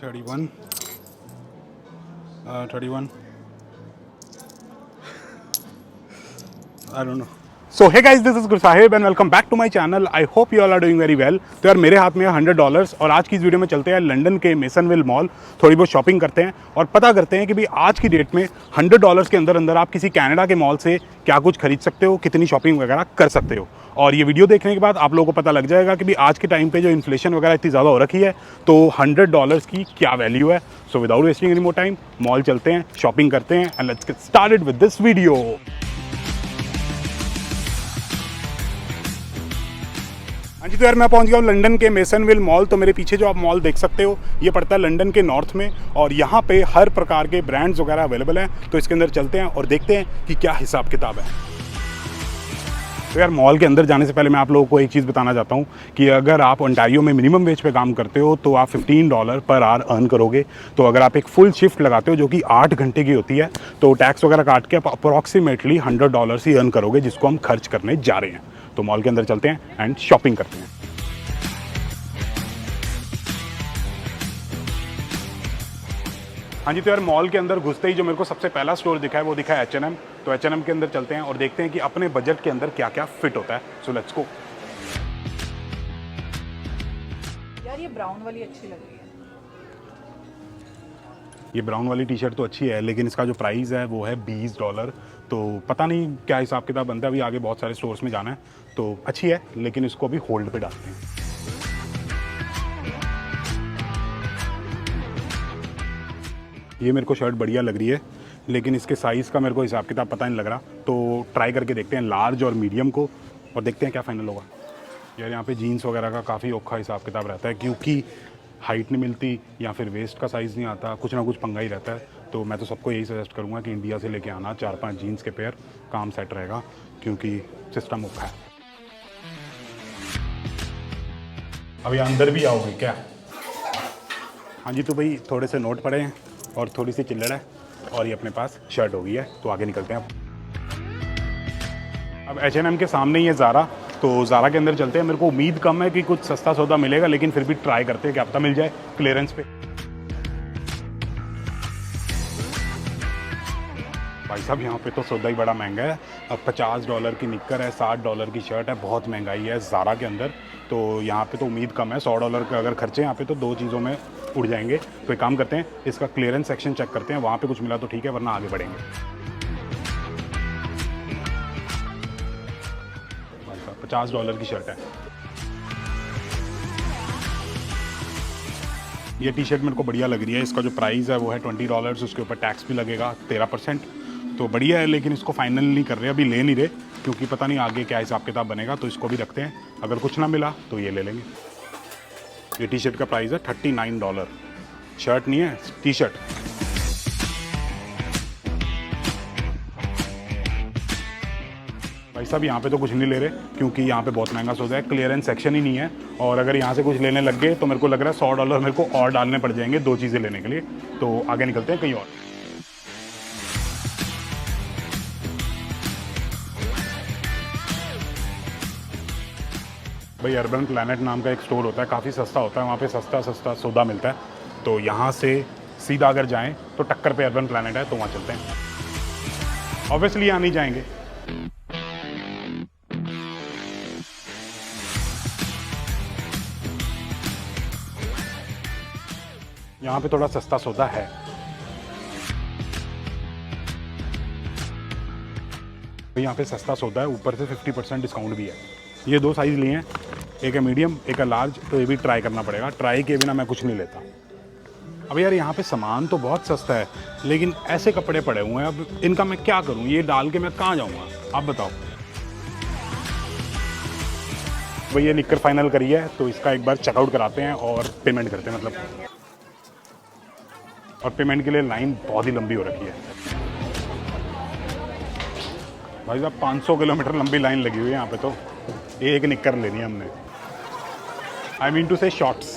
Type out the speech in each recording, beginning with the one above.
31 31 I don't know. So hey guys, this is Gursahib and welcome back to my channel. I hope you all are doing very well. तो यार मेरे हाथ में है $100 और आज की इस वीडियो में चलते हैं लंदन के मेसनविल मॉल, थोड़ी बहुत शॉपिंग करते हैं और पता करते हैं कि भाई आज की डेट में $100 के अंदर अंदर आप किसी कनाडा के मॉल से क्या कुछ खरीद सकते हो, कितनी शॉपिंग वगैरह कर सकते हो। और ये वीडियो देखने के बाद आप लोगों को पता लग जाएगा कि भाई आज के टाइम पे जो इन्फ्लेशन वगैरह इतनी ज़्यादा हो रखी है तो $100 की क्या वैल्यू है। So without wasting any more time mall चलते हैं, शॉपिंग करते हैं and let's get started with this video. हाँ जी, तो यार मैं पहुंच गया हूँ लंदन के मेसनविल मॉल। तो मेरे पीछे जो आप मॉल देख सकते हो ये पड़ता है लंदन के नॉर्थ में और यहाँ पे हर प्रकार के ब्रांड्स वगैरह अवेलेबल हैं। तो इसके अंदर चलते हैं और देखते हैं कि क्या हिसाब किताब है। तो यार मॉल के अंदर जाने से पहले मैं आप लोगों को एक चीज़ बताना चाहता हूँ कि अगर आप ओंटारियो में मिनिमम वेज पे काम करते हो तो आप $15 पर आवर अर्न करोगे। तो अगर आप एक फुल शिफ्ट लगाते हो जो कि 8 घंटे की होती है तो टैक्स वगैरह काट के आप अप्रॉक्सीमेटली $100 ही अर्न करोगे, जिसको हम खर्च करने जा रहे हैं। तो मॉल के अंदर चलते हैं एंड शॉपिंग करते हैं। हाँ जी, तो यार मॉल के अंदर घुसते ही जो मेरे को सबसे पहला स्टोर दिखा है वो दिखा है H&M। तो H&M के अंदर चलते हैं और देखते हैं कि अपने बजट के अंदर क्या क्या फिट होता है। So let's go. यार ये ब्राउन वाली अच्छी लग रही है। ये ब्राउन वाली टी शर्ट तो अच्छी है लेकिन इसका जो प्राइस है वो है $20। तो पता नहीं क्या हिसाब किताब बनता है, अभी आगे बहुत सारे स्टोर्स में जाना है। तो अच्छी है लेकिन इसको अभी होल्ड पे डालते हैं। ये मेरे को शर्ट बढ़िया लग रही है लेकिन इसके साइज़ का मेरे को हिसाब किताब पता नहीं लग रहा। तो ट्राई करके देखते हैं लार्ज और मीडियम को और देखते हैं क्या फ़ाइनल होगा। यार यहाँ पे जीन्स वगैरह का काफ़ी औखा हिसाब किताब रहता है क्योंकि हाइट नहीं मिलती या फिर वेस्ट का साइज़ नहीं आता, कुछ ना कुछ पंगा ही रहता है। तो मैं तो सबको यही सजेस्ट करूँगा कि इंडिया से लेके आना 4-5 जीन्स के पेयर, काम सेट रहेगा क्योंकि सिस्टम औखा है। अभी अंदर भी आओगे क्या? हाँ जी, तो भाई थोड़े से नोट पड़े हैं और थोड़ी सी चिल्लड़ है और ये अपने पास शर्ट हो गई है। तो आगे निकलते हैं। अब H&M के सामने ही है ज़ारा, तो ज़ारा के अंदर चलते हैं। मेरे को उम्मीद कम है कि कुछ सस्ता सौदा मिलेगा लेकिन फिर भी ट्राई करते हैं, क्या पता मिल जाए क्लियरेंस पे। भाई साहब यहाँ पे तो सौदा ही बड़ा महंगा है। अब $50 की निक्कर है, $60 की शर्ट है, बहुत महंगाई है ज़ारा के अंदर। तो यहाँ पे तो उम्मीद कम है, $100 का अगर खर्चे यहाँ पे तो 2 चीज़ों में उड़ जाएंगे। तो एक काम करते हैं, इसका क्लियरेंस सेक्शन चेक करते हैं, वहाँ पे कुछ मिला तो ठीक है वरना आगे बढ़ेंगे। भाई साहब $50 की शर्ट है। ये टी शर्ट मेरे को बढ़िया लग रही है। इसका जो प्राइस है वो है $20, उसके ऊपर टैक्स भी लगेगा 13%। तो बढ़िया है लेकिन इसको फाइनल नहीं कर रहे, अभी ले नहीं रहे क्योंकि पता नहीं आगे क्या हिसाब किताब बनेगा। तो इसको भी रखते हैं, अगर कुछ ना मिला तो ये ले लेंगे। ये टी शर्ट का प्राइस है $39। शर्ट नहीं है, टी शर्ट। भाई साहब यहाँ पे तो कुछ नहीं ले रहे क्योंकि यहाँ पे बहुत महंगा सौदा है, क्लियरेंस सेक्शन ही नहीं है। और अगर यहाँ से कुछ लेने लग गए तो मेरे को लग रहा है $100 मेरे को और डालने पड़ जाएंगे 2 चीज़ें लेने के लिए। तो आगे निकलते हैं कहीं और। भाई अर्बन प्लैनेट नाम का एक स्टोर होता है, काफ़ी सस्ता होता है, वहाँ पे सस्ता सौदा मिलता है। तो यहाँ से सीधा अगर जाएं तो टक्कर पे अर्बन प्लैनेट है, तो वहाँ चलते हैं। ऑब्वियसली यहाँ नहीं जाएंगे। यहाँ पे थोड़ा सस्ता सौदा है। तो यहाँ पे सस्ता सौदा है, ऊपर से 50% डिस्काउंट भी है। ये 2 साइज़ लिए हैं, एक है मीडियम एक है लार्ज। तो ये भी ट्राई करना पड़ेगा, ट्राई के बिना मैं कुछ नहीं लेता। अब यार यहाँ पे सामान तो बहुत सस्ता है लेकिन ऐसे कपड़े पड़े हुए हैं, अब इनका मैं क्या करूँ? ये डाल के मैं कहाँ जाऊँगा, आप बताओ। भाई ये निक्कर फाइनल करी है तो इसका एक बार चेकआउट कराते हैं और पेमेंट करते हैं, मतलब। और पेमेंट के लिए लाइन बहुत ही लंबी हो रखी है भाई साहब, 500 किलोमीटर लंबी लाइन लगी हुई है यहाँ पे। तो एक निक्कर लेनी है हमने, आई मीन टू से शॉर्ट्स।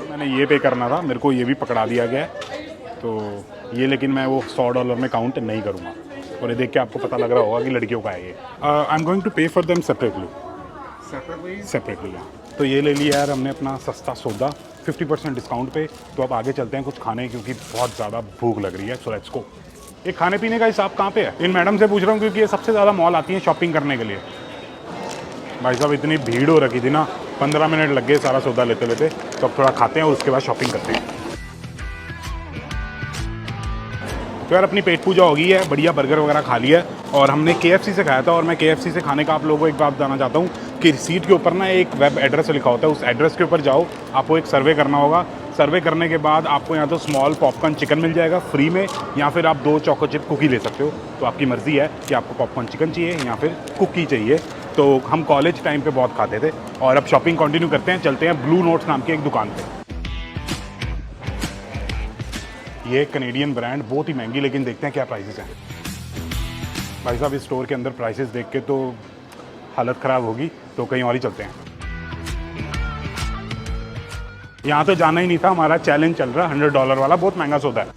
मैंने ये पे करना था, मेरे को ये भी पकड़ा दिया गया है। तो ये लेकिन मैं वो $100 में काउंट नहीं करूँगा। और ये देख के आपको पता लग रहा होगा कि लड़कियों का है ये। आई एम गोइंग टू पे फॉर देम सेपरेटली। तो ये ले लिया यार हमने अपना सस्ता सौदा 50% डिस्काउंट पे। तो अब आगे चलते हैं कुछ खाने, क्योंकि बहुत ज़्यादा भूख लग रही है। So let's go. ये खाने पीने का हिसाब कहाँ पे है? इन मैडम से पूछ रहा हूँ, क्योंकि ये सबसे ज़्यादा मॉल आती है शॉपिंग करने के लिए। भाई साहब इतनी भीड़ हो रखी थी ना, 15 मिनट लग गए सारा सौदा लेते लेते। तो अब थोड़ा खाते हैं और उसके बाद शॉपिंग करते हैं। तो यार अपनी पेट पूजा हो गई है, बढ़िया बर्गर वगैरह खा लिया है। और हमने KFC से खाया था, और मैं KFC से खाने का आप लोगों को एक बात बताना चाहता हूँ कि रिसीट के ऊपर ना एक वेब एड्रेस लिखा होता है। उस एड्रेस के ऊपर जाओ, आपको एक सर्वे करना होगा। सर्वे करने के बाद आपको यहाँ तो स्मॉल पॉपकॉर्न चिकन मिल जाएगा फ्री में, या फिर आप 2 चोको चिप कुकी ले सकते हो। तो आपकी मर्ज़ी है कि आपको पॉपकॉर्न चिकन चाहिए या फिर कुकी चाहिए। तो हम कॉलेज टाइम पे बहुत खाते थे। और अब शॉपिंग कंटिन्यू करते हैं, चलते हैं ब्लू नोट्स नाम की एक दुकान पे। ये कनेडियन ब्रांड, बहुत ही महंगी, लेकिन देखते हैं क्या प्राइसेस हैं। भाई साहब इस स्टोर के अंदर प्राइसेस देख के तो हालत ख़राब होगी, तो कहीं और ही चलते हैं। यहाँ तो जाना ही नहीं था, हमारा चैलेंज चल रहा है $100 वाला, बहुत महंगा सौदा है।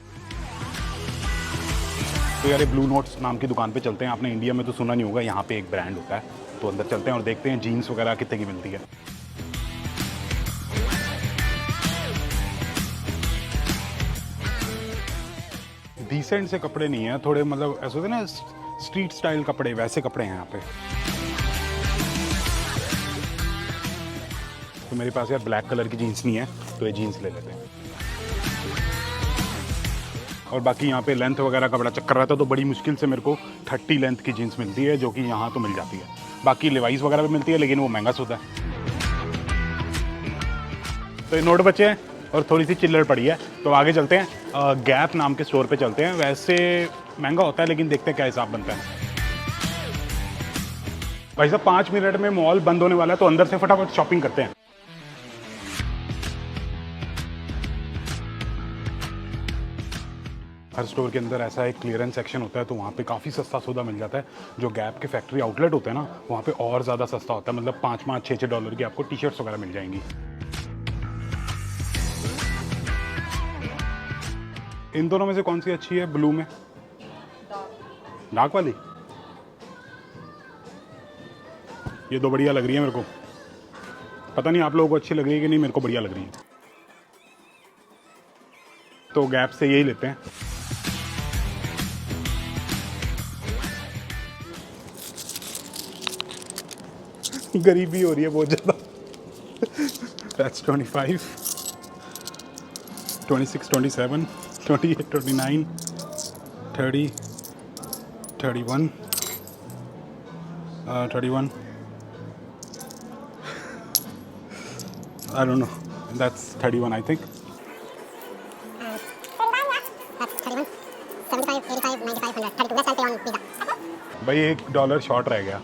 तो यार ब्लू नोट्स नाम की दुकान पे चलते हैं। आपने इंडिया में तो सुना नहीं होगा, यहाँ पे एक ब्रांड होता है। तो अंदर चलते हैं और देखते हैं जीन्स वगैरह कितने की मिलती है। डिसेंट से कपड़े नहीं है, थोड़े मतलब ऐसे होते हैं ना स्ट्रीट स्टाइल कपड़े, वैसे कपड़े हैं यहाँ पे। तो मेरे पास यार ब्लैक कलर की जीन्स नहीं है, तो ये जीन्स ले लेते हैं। और बाकी यहाँ पे लेंथ वगैरह का बड़ा चक्कर रहता है, तो बड़ी मुश्किल से मेरे को 30 लेंथ की जीन्स मिलती है, जो कि यहाँ तो मिल जाती है। बाकी लेवाइस वगैरह भी मिलती है, लेकिन वो महंगा होता है। तो ये नोट बचे हैं और थोड़ी सी चिल्लर पड़ी है। तो आगे चलते हैं, गैप नाम के स्टोर पे चलते हैं। वैसे महंगा होता है, लेकिन देखते हैं क्या हिसाब बनता है। भाई साहब 5 मिनट में मॉल बंद होने वाला है, तो अंदर से फटाफट शॉपिंग करते हैं। हर स्टोर के अंदर ऐसा एक क्लियरेंस सेक्शन होता है, तो वहाँ पे काफ़ी सस्ता सौदा मिल जाता है। जो गैप के फैक्ट्री आउटलेट होते हैं ना, वहाँ पे और ज़्यादा सस्ता होता है। मतलब 5-5, $6-6 की आपको टी-शर्ट्स वगैरह मिल जाएंगी। इन दोनों में से कौन सी अच्छी है? ब्लू में डार्क वाली, ये दो बढ़िया लग रही है मेरे को। पता नहीं आप लोगों को अच्छी लग रही है कि नहीं, मेरे को बढ़िया लग रही है। तो गैप से यही लेते हैं। गरीबी हो रही है बहुत ज़्यादा। That's 25, 26, 27, 28, 29, 30, 31, 31. I don't know. That's 31, I think. That's 31, 75, 85, 95, 100, 32. Let's pay on Visa. भाई $1 शॉर्ट रह गया।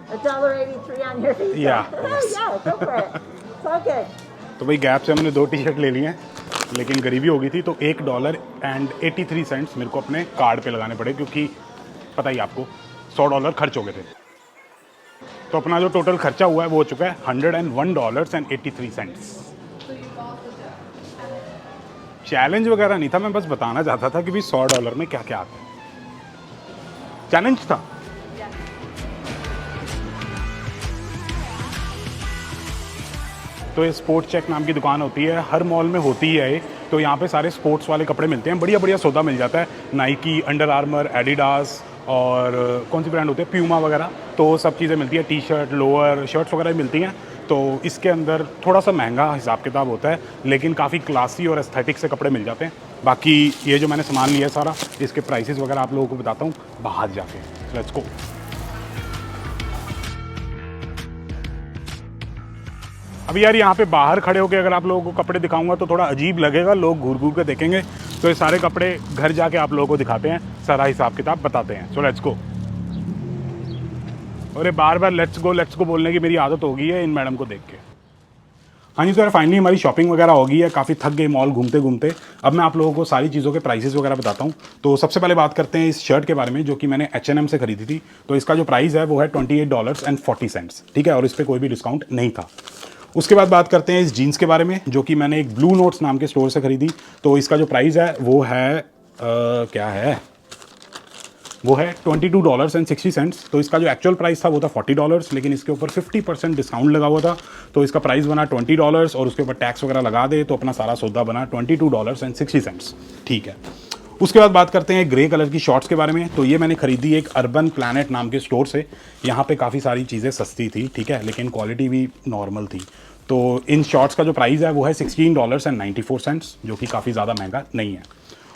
$1.83 on your Visa. Yeah. Yeah, go for it. It's all good. तो भाई गैप से हमने 2 टी-शर्ट ले ली हैं, लेकिन गरीबी हो गई थी, तो $1.83 मेरे को अपने कार्ड पे लगाने पड़े, क्योंकि पता ही आपको $100 खर्च हो गए थे। तो अपना जो टोटल खर्चा हुआ है वो हो चुका है $101.83। चैलेंज वगैरह नहीं था, मैं बस बताना चाहता था कि भाई $100 में क्या क्या आता है। चैलेंज था। तो ये स्पोर्ट्स चेक नाम की दुकान होती है, हर मॉल में होती है ये। तो यहाँ पे सारे स्पोर्ट्स वाले कपड़े मिलते हैं, बढ़िया बढ़िया सौदा मिल जाता है। नाइकी, अंडर आर्मर, एडिडास और कौन सी ब्रांड होती है, प्यूमा वगैरह, तो सब चीज़ें मिलती है। टी-शर्ट, लोअर, शर्ट्स वगैरह भी मिलती हैं। तो इसके अंदर थोड़ा सा महंगा हिसाब किताब होता है, लेकिन काफ़ी क्लासी और एस्थेटिक से कपड़े मिल जाते हैं। बाकी ये जो मैंने सामान लिया है सारा, इसके प्राइसेस वगैरह आप लोगों को बताता हूँ बाहर जाके। Let's go. अभी यार यहाँ पे बाहर खड़े होकर अगर आप लोगों को कपड़े दिखाऊंगा तो थोड़ा अजीब लगेगा, लोग घूर घूर के देखेंगे। तो ये सारे कपड़े घर जाके आप लोगों को दिखाते हैं, सारा हिसाब किताब बताते हैं। So let's go. और बार बार लेट्स गो बोलने की मेरी आदत हो गई है इन मैडम को देख के। हाँ जी, तो यार फाइनली हमारी शॉपिंग वगैरह हो गई है, काफ़ी थक गए मॉल घूमते घूमते। अब मैं आप लोगों को सारी चीज़ों के प्राइसेस वगैरह बताता हूँ। तो सबसे पहले बात करते हैं इस शर्ट के बारे में, जो कि मैंने H&M से खरीदी थी। तो इसका जो प्राइस है वो है $28.40, ठीक है, और इस पर कोई भी डिस्काउंट नहीं था। उसके बाद बात करते हैं इस जीन्स के बारे में, जो कि मैंने एक ब्लू नोट्स नाम के स्टोर से खरीदी। तो इसका जो प्राइस है वो है क्या है, वो है $22.60। तो इसका जो एक्चुअल प्राइस था वो था $40, लेकिन इसके ऊपर 50% डिस्काउंट लगा हुआ था, तो इसका प्राइस बना $20 और उसके ऊपर टैक्स वगैरह लगा दे तो अपना सारा सौदा बना $22.60। ठीक है, उसके बाद बात करते हैं ग्रे कलर की शॉर्ट्स के बारे में। तो ये मैंने खरीदी एक अर्बन प्लैनेट नाम के स्टोर से। यहाँ पे काफ़ी सारी चीज़ें सस्ती थी, ठीक है, लेकिन क्वालिटी भी नॉर्मल थी। तो इन शॉर्ट्स का जो प्राइस है वो है $16.94, जो कि काफ़ी ज़्यादा महंगा नहीं है।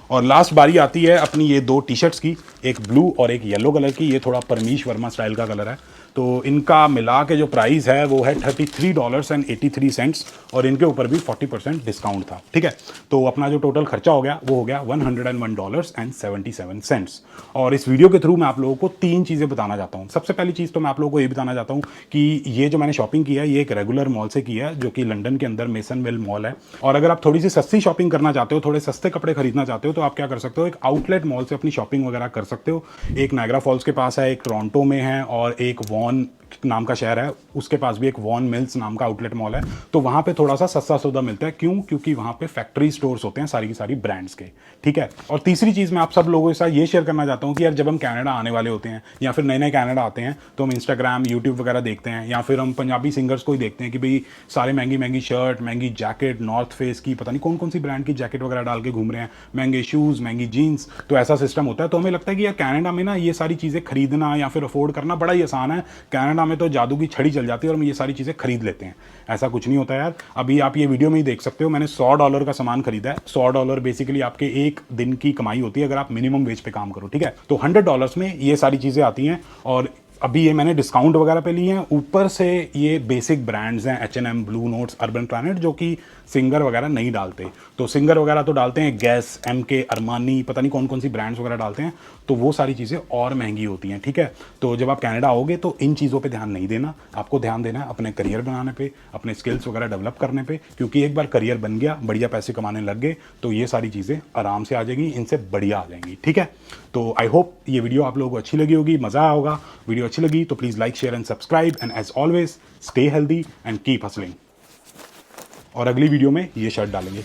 और लास्ट बारी आती है अपनी ये दो टी शर्ट्स की, एक ब्लू और एक येलो कलर की। ये थोड़ा परमीश वर्मा स्टाइल का कलर है, तो इनका मिला के जो प्राइस है वो है $33.83 और इनके ऊपर भी 40% डिस्काउंट था। ठीक है, तो अपना जो टोटल खर्चा हो गया वो हो गया $101.77। और इस वीडियो के थ्रू मैं आप लोगों को 3 चीज़ें बताना चाहता हूँ। सबसे पहली चीज़ तो मैं आप लोगों को ये बताना चाहता हूँ कि ये जो मैंने शॉपिंग की है ये एक रेगुलर मॉल से की है, जो कि लंदन के अंदर मेसनविल मॉल है। और अगर आप थोड़ी सी सस्ती शॉपिंग करना चाहते हो, थोड़े सस्ते कपड़े खरीदना चाहते हो, तो आप क्या कर सकते हो, एक आउटलेट मॉल से अपनी शॉपिंग वगैरह कर सकते हो। एक नायग्रा फॉल्स के पास है, एक टोरंटो में है और एक वॉन नाम का शहर है उसके पास भी एक वॉन मिल्स नाम का आउटलेट मॉल है। तो वहाँ पे थोड़ा सा सस्ता सौदा मिलता है। क्यों? क्योंकि वहाँ पे फैक्ट्री स्टोर्स होते हैं सारी की सारी ब्रांड्स के। ठीक है, और तीसरी चीज़ मैं आप सब लोगों के साथ ये शेयर करना चाहता हूँ कि यार जब हम कनाडा आने वाले होते हैं या फिर नए नए कनाडा आते हैं तो हम इंस्टाग्राम यूट्यूब वगैरह देखते हैं या फिर हम पंजाबी सिंगर्स को ही देखते हैं कि भाई सारे महंगी महंगी शर्ट, महंगी जैकेट, नॉर्थ फेस की पता नहीं कौन कौन सी ब्रांड की जैकेट वगैरह डाल के घूम रहे हैं, महंगे शूज़, महंगी जीन्स। तो ऐसा सिस्टम होता है। तो हमें लगता है कि यार कनाडा में ना ये सारी चीज़ें खरीदना या फिर अफोर्ड करना बड़ा ही आसान है। कनाडा में तो जादू की छड़ी चल जाती है और हम ये सारी चीज़ें खरीद लेते हैं। ऐसा कुछ नहीं होता यार। अभी आप ये वीडियो में ही देख सकते हो, मैंने $100 का सामान खरीदा है। $100 बेसिकली आपके एक दिन की कमाई होती है अगर आप मिनिमम वेज पे काम करो। ठीक है, तो $100 में ये सारी चीज़ें आती हैं और अभी ये मैंने डिस्काउंट वगैरह पे ली हैं। ऊपर से ये बेसिक ब्रांड्स हैं H&M, blue notes, urban planet, जो कि सिंगर वगैरह नहीं डालते। तो सिंगर वगैरह तो डालते हैं गैस, MK, अरमानी, पता नहीं कौन कौन सी ब्रांड्स वगैरह डालते हैं। तो वो सारी चीज़ें और महंगी होती हैं। ठीक है, तो जब आप कनाडा आओगे तो इन चीज़ों पे ध्यान नहीं देना। आपको ध्यान देना है अपने करियर बनाने पे, अपने स्किल्स वगैरह डेवलप करने पे, क्योंकि एक बार करियर बन गया, बढ़िया पैसे कमाने लग गए तो ये सारी चीज़ें आराम से आ जाएंगी, इनसे बढ़िया आ जाएंगी। ठीक है, तो आई होप ये वीडियो आप लोगों को अच्छी लगी होगी, मज़ा आया होगा। वीडियो अच्छी लगी तो please like, share and subscribe and as always stay healthy and keep hustling. और अगली वीडियो में ये शर्ट डालेंगे।